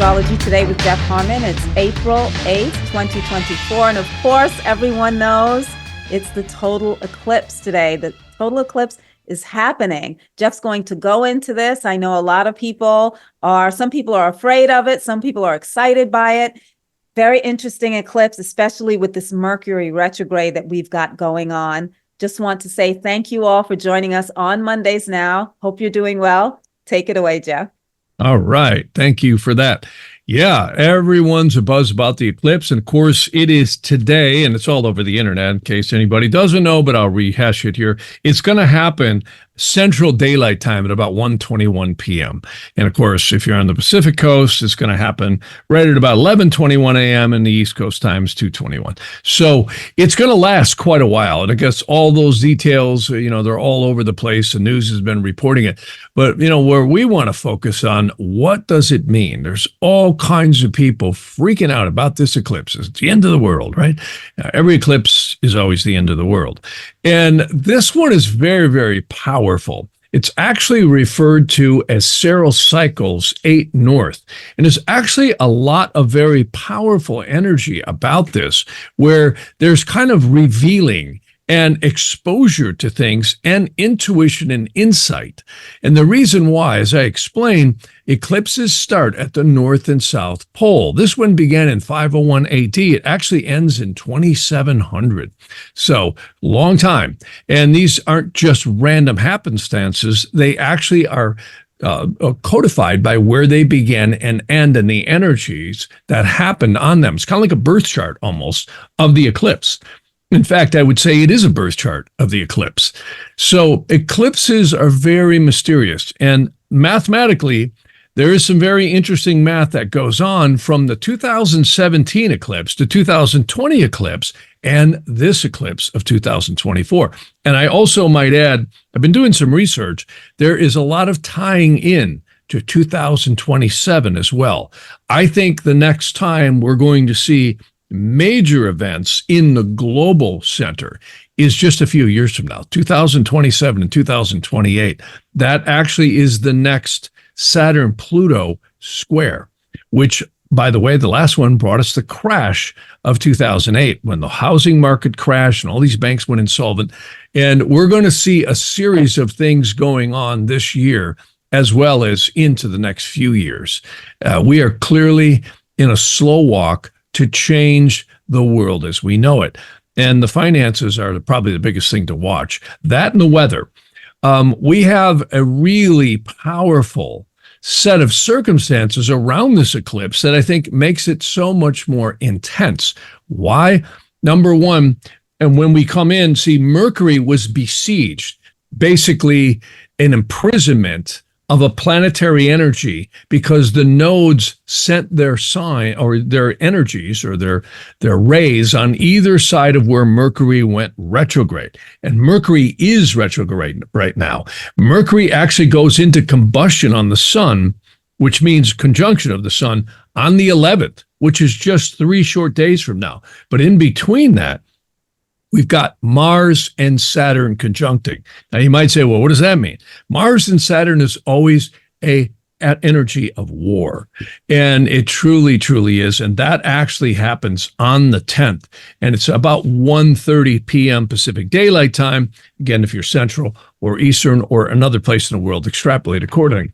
Astrology Today with Jeff Harman. It's April 8th, 2024. And of course, everyone knows it's the total eclipse today. The total eclipse is happening. Jeff's going to go into this. I know a lot of people some people are afraid of it. Some people are excited by it. Very interesting eclipse, especially with this Mercury retrograde that we've got going on. Just want to say thank you all for joining us on Mondays now. Hope you're doing well. Take it away, Jeff. All right. Thank you for that. Yeah, everyone's abuzz about the eclipse. And of course, it is today, and it's all over the internet in case anybody doesn't know, but I'll rehash it here. It's going to happen Central Daylight Time at about 1:21 p.m. And of course, if you're on the Pacific Coast, it's going to happen right at about 11:21 a.m. and the East Coast time is 2:21. So it's going to last quite a while. And I guess all those details, they're all over the place. The news has been reporting it. But, where we want to focus on, what does it mean? There's all kinds of people freaking out about this eclipse. It's the end of the world, right? Every eclipse is always the end of the world. And this one is very, very powerful. It's actually referred to as Saral Cycles 8 North. And there's actually a lot of very powerful energy about this, where there's kind of revealing and exposure to things and intuition and insight. And the reason why, as I explain, eclipses start at the North and South Pole. This one began in 501 AD. It actually ends in 2700. So long time. And these aren't just random happenstances. They actually are codified by where they began and end and the energies that happened on them. It's kind of like a birth chart almost of the eclipse. In fact, I would say it is a birth chart of the eclipse. So eclipses are very mysterious. And mathematically, there is some very interesting math that goes on from the 2017 eclipse to 2020 eclipse and this eclipse of 2024. And I also might add, I've been doing some research. There is a lot of tying in to 2027 as well. I think the next time we're going to see major events in the global center is just a few years from now, 2027 and 2028. That actually is the next Saturn-Pluto square, which, by the way, the last one brought us the crash of 2008 when the housing market crashed and all these banks went insolvent. And we're going to see a series of things going on this year as well as into the next few years. We are clearly in a slow walk to change the world as we know it. And the finances are probably the biggest thing to watch. That and the weather. We have a really powerful set of circumstances around this eclipse that I think makes it so much more intense. Why? Number one, and when we come in, see, Mercury was besieged, basically an imprisonment of a planetary energy, because the nodes sent their sign or their energies or their rays on either side of where Mercury went retrograde. And Mercury is retrograde right now. Mercury actually goes into combustion on the sun, which means conjunction of the sun on the 11th, which is just 3 short days from now. But in between that, we've got Mars and Saturn conjuncting. Now, you might say, well, what does that mean? Mars and Saturn is always an energy of war. And it truly, truly is. And that actually happens on the 10th. And it's about 1:30 p.m. Pacific Daylight Time. Again, if you're Central or Eastern or another place in the world, extrapolate accordingly.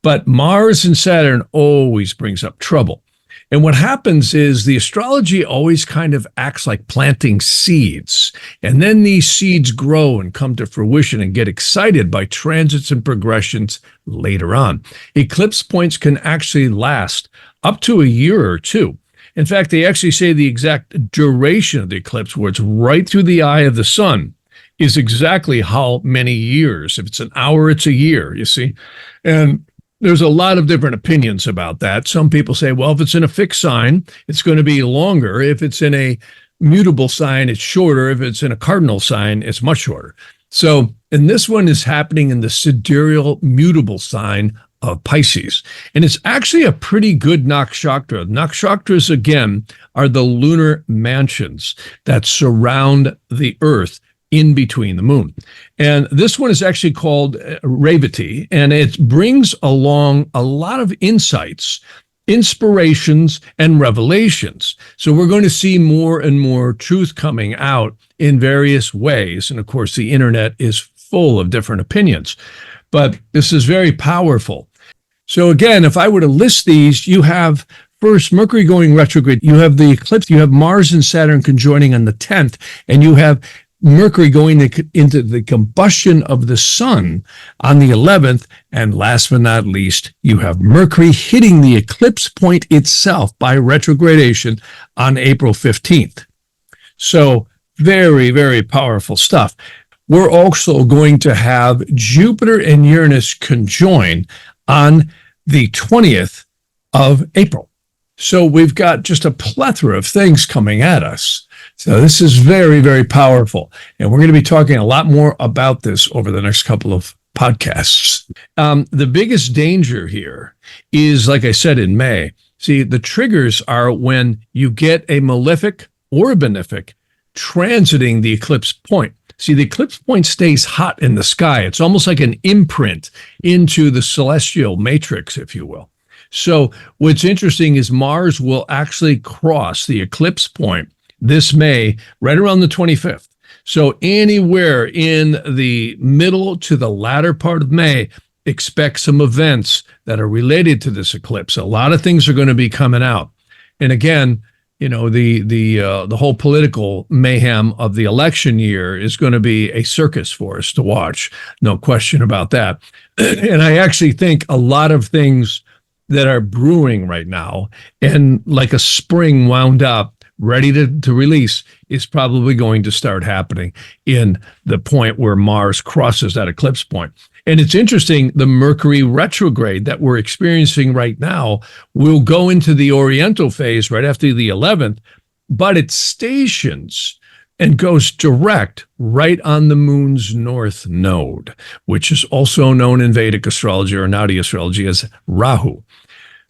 But Mars and Saturn always brings up trouble. And what happens is the astrology always kind of acts like planting seeds. And then these seeds grow and come to fruition and get excited by transits and progressions later on. Eclipse points can actually last up to a year or two. In fact, they actually say the exact duration of the eclipse, where it's right through the eye of the sun, is exactly how many years. If it's an hour, it's a year, you see. And there's a lot of different opinions about that. Some people say, well, if it's in a fixed sign, it's going to be longer. If it's in a mutable sign, it's shorter. If it's in a cardinal sign, it's much shorter. So, and this one is happening in the sidereal mutable sign of Pisces. And it's actually a pretty good nakshatra. Nakshatras, again, are the lunar mansions that surround the Earth in between the moon. And this one is actually called Revati, and it brings along a lot of insights inspirations and revelations. So we're going to see more and more truth coming out in various ways. And of course, the internet is full of different opinions, but this is very powerful. So again, if I were to list these, you have first Mercury going retrograde, you have the eclipse, you have Mars and Saturn conjoining on the 10th, and you have Mercury going into the combustion of the sun on the 11th. And last but not least, you have Mercury hitting the eclipse point itself by retrogradation on April 15th. So very, very powerful stuff. We're also going to have Jupiter and Uranus conjoin on the 20th of April. So we've got just a plethora of things coming at us. So this is very, very powerful. And we're going to be talking a lot more about this over the next couple of podcasts. The biggest danger here is, like I said, in May. See, the triggers are when you get a malefic or a benefic transiting the eclipse point. See, the eclipse point stays hot in the sky. It's almost like an imprint into the celestial matrix, if you will. So what's interesting is Mars will actually cross the eclipse point this May, right around the 25th. So anywhere in the middle to the latter part of May, expect some events that are related to this eclipse. A lot of things are going to be coming out. And again, you know, the whole political mayhem of the election year is going to be a circus for us to watch. No question about that. And I actually think a lot of things that are brewing right now, and like a spring wound up, ready to release, is probably going to start happening in the point where Mars crosses that eclipse point. And it's interesting, the Mercury retrograde that we're experiencing right now will go into the Oriental phase right after the 11th, but it stations and goes direct right on the moon's north node, which is also known in Vedic astrology or Nadi astrology as Rahu.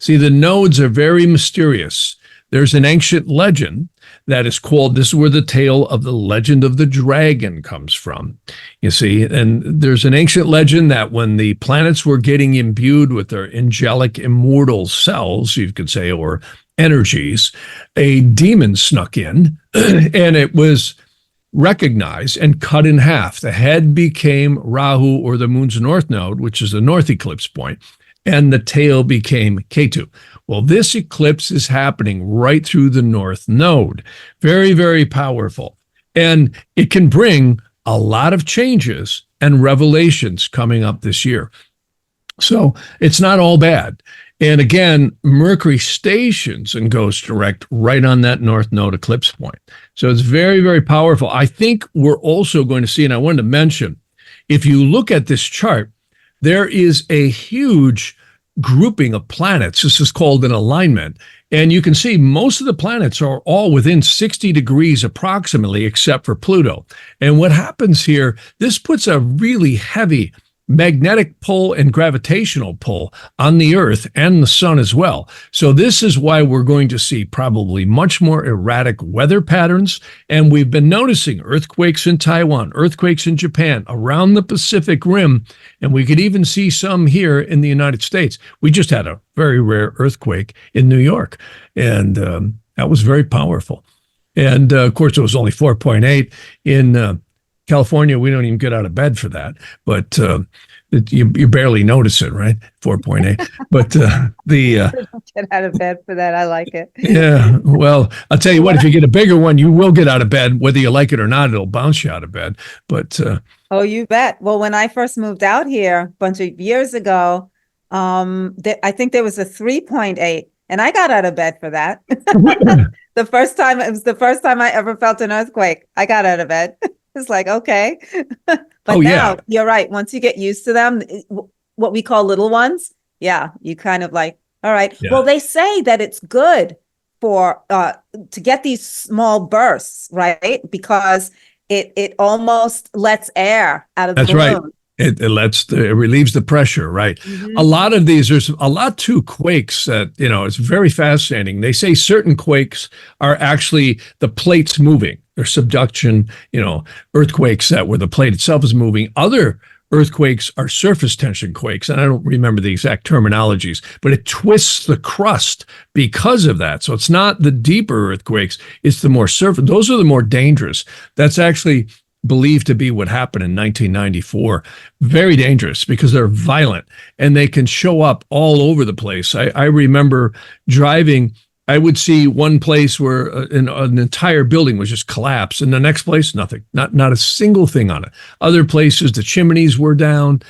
See, the nodes are very mysterious. There's an ancient legend that is called, this is where the tale of the legend of the dragon comes from. You see, and there's an ancient legend that when the planets were getting imbued with their angelic immortal cells, you could say, or energies, a demon snuck in and it was recognized and cut in half. The head became Rahu, or the moon's north node, which is the north eclipse point, and the tail became Ketu. Well, this eclipse is happening right through the north node. Very, very powerful. And it can bring a lot of changes and revelations coming up this year. So it's not all bad. And again, Mercury stations and goes direct right on that north node eclipse point. So it's very, very powerful. I think we're also going to see, and I wanted to mention, if you look at this chart, there is a huge grouping of planets. This is called an alignment. And you can see most of the planets are all within 60 degrees approximately, except for Pluto. And what happens here, this puts a really heavy magnetic pull and gravitational pull on the Earth and the sun as well. So this is why we're going to see probably much more erratic weather patterns. And we've been noticing earthquakes in Taiwan, earthquakes in Japan, around the Pacific Rim, and we could even see some here in the United States. We just had a very rare earthquake in New York, and that was very powerful. And of course, it was only 4.8 in California. We don't even get out of bed for that, but you barely notice it, right? 4.8. But get out of bed for that. I like it. Yeah. Well, I'll tell you what, if you get a bigger one, you will get out of bed, whether you like it or not. It'll bounce you out of bed. But oh, you bet. Well, when I first moved out here a bunch of years ago, I think there was a 3.8, and I got out of bed for that. It was the first time I ever felt an earthquake. I got out of bed. It's like, okay. But now, yeah, you're right. Once you get used to them, what we call little ones, yeah, you kind of like, all right. Yeah. Well, they say that it's good for to get these small bursts, right? Because it almost lets air out of the balloon. That's right. It relieves the pressure, right? Mm-hmm. A lot of these, there's a lot to quakes that, it's very fascinating. They say certain quakes are actually the plates moving. They're subduction, earthquakes that where the plate itself is moving. Other earthquakes are surface tension quakes. And I don't remember the exact terminologies, but it twists the crust because of that. So it's not the deeper earthquakes, it's the more surface. Those are the more dangerous. That's actually believed to be what happened in 1994. Very dangerous because they're violent and they can show up all over the place. I remember driving. I would see one place where an entire building was just collapsed, and the next place, nothing, not a single thing on it. Other places, the chimneys were down,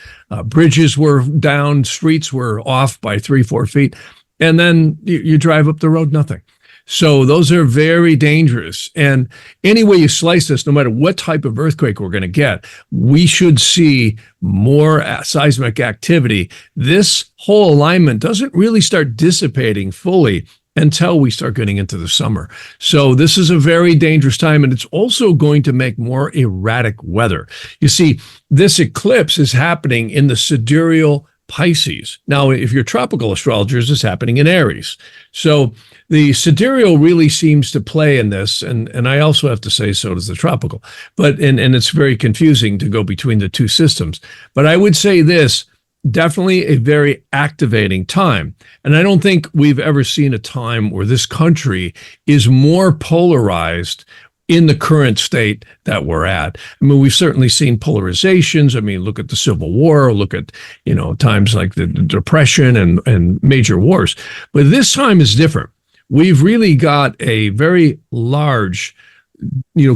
bridges were down, streets were off by 3-4 feet, and then you drive up the road, nothing. So those are very dangerous. And any way you slice this, no matter what type of earthquake we're going to get, we should see more seismic activity. This whole alignment doesn't really start dissipating fully until we start getting into the summer. So this is a very dangerous time, and it's also going to make more erratic weather. You see, this eclipse is happening in the sidereal Pisces. Now, if you're tropical astrologers, it's happening in Aries. So the sidereal really seems to play in this, and I also have to say so does the tropical. But and it's very confusing to go between the two systems. But I would say this, definitely a very activating time. And I don't think we've ever seen a time where this country is more polarized in the current state that we're at. I mean, we've certainly seen polarizations. I mean, look at the Civil War, look at, times like the Depression and major wars. But this time is different. We've really got a very large,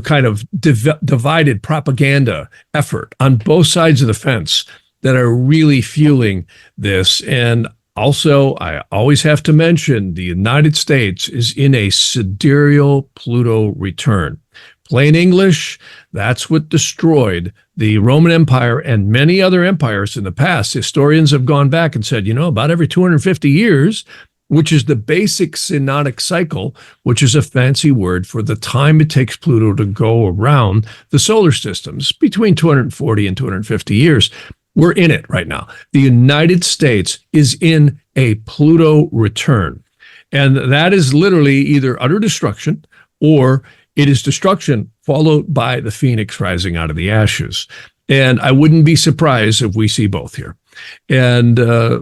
kind of divided propaganda effort on both sides of the fence that are really fueling this. And also, I always have to mention the United States is in a sidereal Pluto return. Plain English, that's what destroyed the Roman Empire and many other empires in the past. Historians have gone back and said, about every 250 years, which is the basic synodic cycle, which is a fancy word for the time it takes Pluto to go around the solar systems, between 240 and 250 years. We're in it right now. The United States is in a Pluto return. And that is literally either utter destruction or it is destruction followed by the phoenix rising out of the ashes. And I wouldn't be surprised if we see both here. And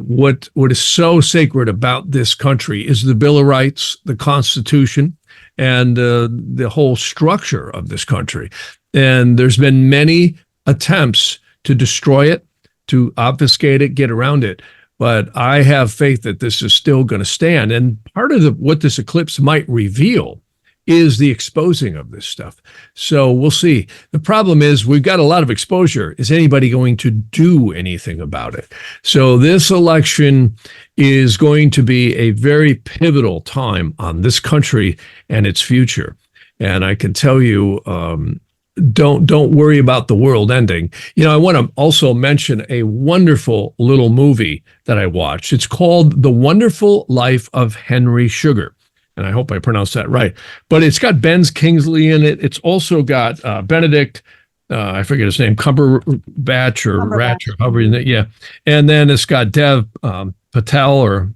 what is so sacred about this country is the Bill of Rights, the Constitution, and the whole structure of this country. And there's been many attempts to destroy it, to obfuscate it, get around it. But I have faith that this is still going to stand. And part of what this eclipse might reveal is the exposing of this stuff. So we'll see. The problem is we've got a lot of exposure. Is anybody going to do anything about it? So this election is going to be a very pivotal time on this country and its future. And I can tell you, don't worry about the world ending. I want to also mention a wonderful little movie that I watched. It's called The Wonderful Life of Henry Sugar. And I hope I pronounced that right. But it's got Ben Kingsley in it. It's also got Benedict, I forget his name, Cumberbatch or Ratch or however, yeah. And then it's got Dev Patel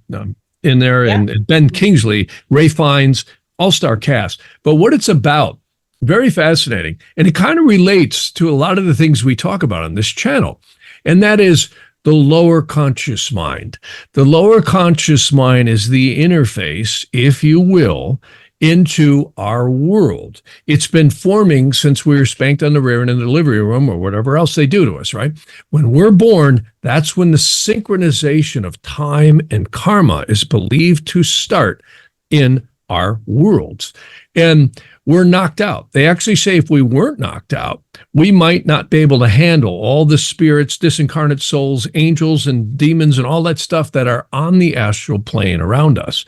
in there, yeah. And Ben Kingsley, Ray Fiennes, all-star cast. But what it's about, very fascinating. And it kind of relates to a lot of the things we talk about on this channel. And that is the lower conscious mind. The lower conscious mind is the interface, if you will, into our world. It's been forming since we were spanked on the rear end in the delivery room or whatever else they do to us, right? When we're born, that's when the synchronization of time and karma is believed to start in our worlds. And we're knocked out. They actually say if we weren't knocked out, we might not be able to handle all the spirits, disincarnate souls, angels, and demons, and all that stuff that are on the astral plane around us.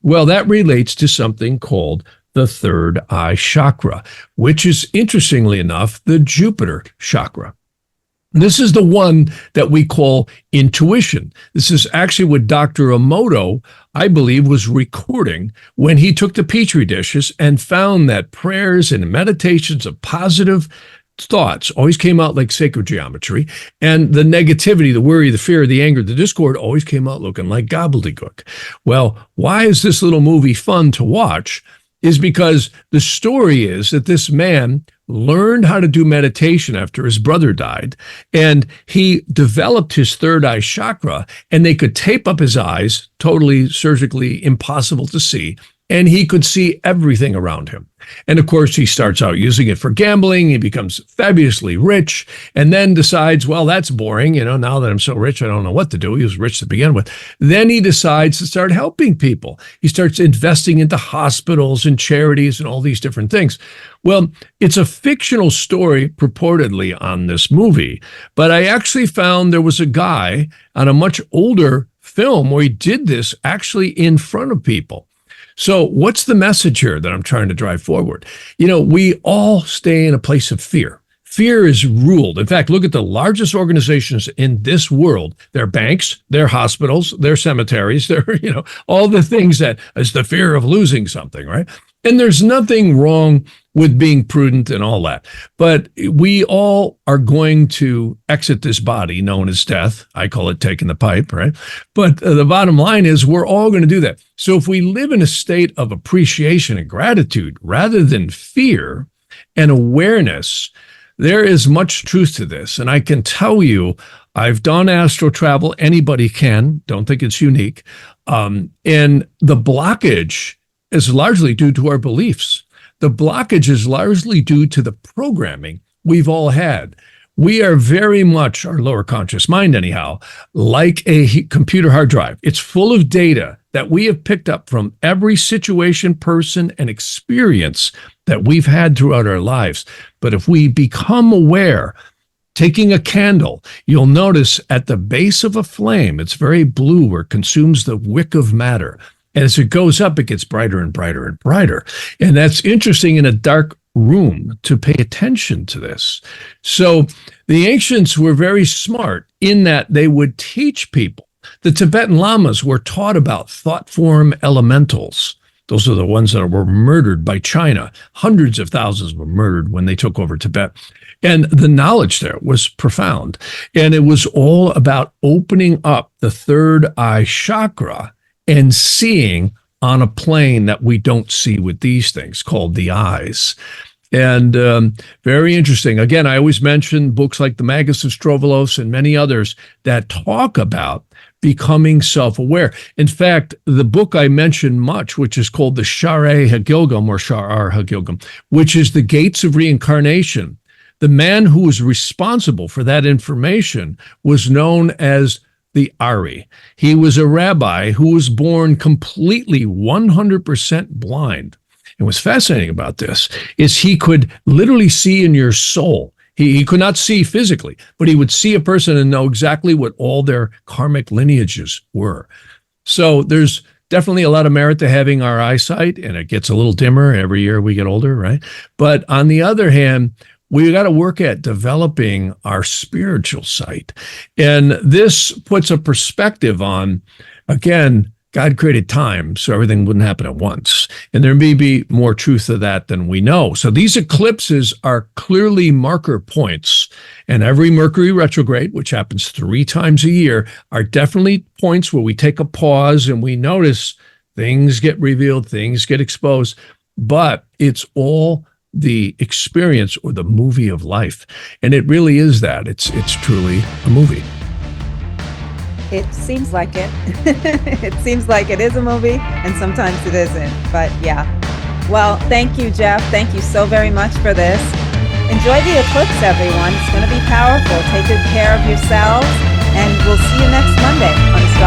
Well, that relates to something called the third eye chakra, which is, interestingly enough, the Jupiter chakra. This is the one that we call intuition. This is actually what Dr. Emoto, I believe, was recording when he took the Petri dishes and found that prayers and meditations of positive thoughts always came out like sacred geometry, and the negativity, the worry, the fear, the anger, the discord always came out looking like gobbledygook. Well, why is this little movie fun to watch? Is because the story is that this man learned how to do meditation after his brother died, and he developed his third eye chakra, and they could tape up his eyes, totally surgically impossible to see, and he could see everything around him. And of course, he starts out using it for gambling. He becomes fabulously rich and then decides, well, that's boring. Now that I'm so rich, I don't know what to do. He was rich to begin with. Then he decides to start helping people. He starts investing into hospitals and charities and all these different things. Well, it's a fictional story purportedly on this movie, but I actually found there was a guy on a much older film where he did this actually in front of people. So what's the message here that I'm trying to drive forward? We all stay in a place of fear. Fear is ruled. In fact, look at the largest organizations in this world. They're banks, they're hospitals, they're cemeteries, they're, all the things that is the fear of losing something, right? And there's nothing wrong with being prudent and all that. But we all are going to exit this body known as death. I call it taking the pipe, right? But the bottom line is we're all going to do that. So if we live in a state of appreciation and gratitude rather than fear and awareness, there is much truth to this. And I can tell you, I've done astro travel. Anybody can. Don't think it's unique. And the blockage is largely due to our beliefs. The blockage is largely due to the programming we've all had. We are very much, our lower conscious mind anyhow, like a computer hard drive. It's full of data that we have picked up from every situation, person, and experience that we've had throughout our lives. But if we become aware, taking a candle, you'll notice at the base of a flame, it's very blue where it consumes the wick of matter. And as it goes up, it gets brighter and brighter and brighter. And that's interesting in a dark room to pay attention to this. So the ancients were very smart in that they would teach people. The Tibetan lamas were taught about thought form elementals. Those are the ones that were murdered by China. Hundreds of thousands were murdered when they took over Tibet. And the knowledge there was profound. And it was all about opening up the third eye chakra and seeing on a plane that we don't see with these things called the eyes. And very interesting. Again, I always mention books like the Magus of Strovolos and many others that talk about becoming self-aware. In fact, the book I mentioned much, which is called the Sha'ar HaGilgam or Sha'ar HaGilgam, which is the gates of reincarnation. The man who was responsible for that information was known as the Ari. He was a rabbi who was born completely 100% blind. And what's fascinating about this is he could literally see in your soul. He could not see physically, but he would see a person and know exactly what all their karmic lineages were. So there's definitely a lot of merit to having our eyesight, and it gets a little dimmer every year we get older, right? But on the other hand, we got to work at developing our spiritual sight. And this puts a perspective on, again, God created time so everything wouldn't happen at once. And there may be more truth to that than we know. So these eclipses are clearly marker points. And every Mercury retrograde, which happens 3 times a year, are definitely points where we take a pause and we notice things get revealed, things get exposed. But it's all the experience or the movie of life. And it really is that. It's truly a movie. It seems like it. It seems like it is a movie, and sometimes it isn't. But yeah. Well, thank you, Jeff. Thank you so very much for this. Enjoy the eclipse, everyone. It's going to be powerful. Take good care of yourselves, and we'll see you next Monday on Astrological.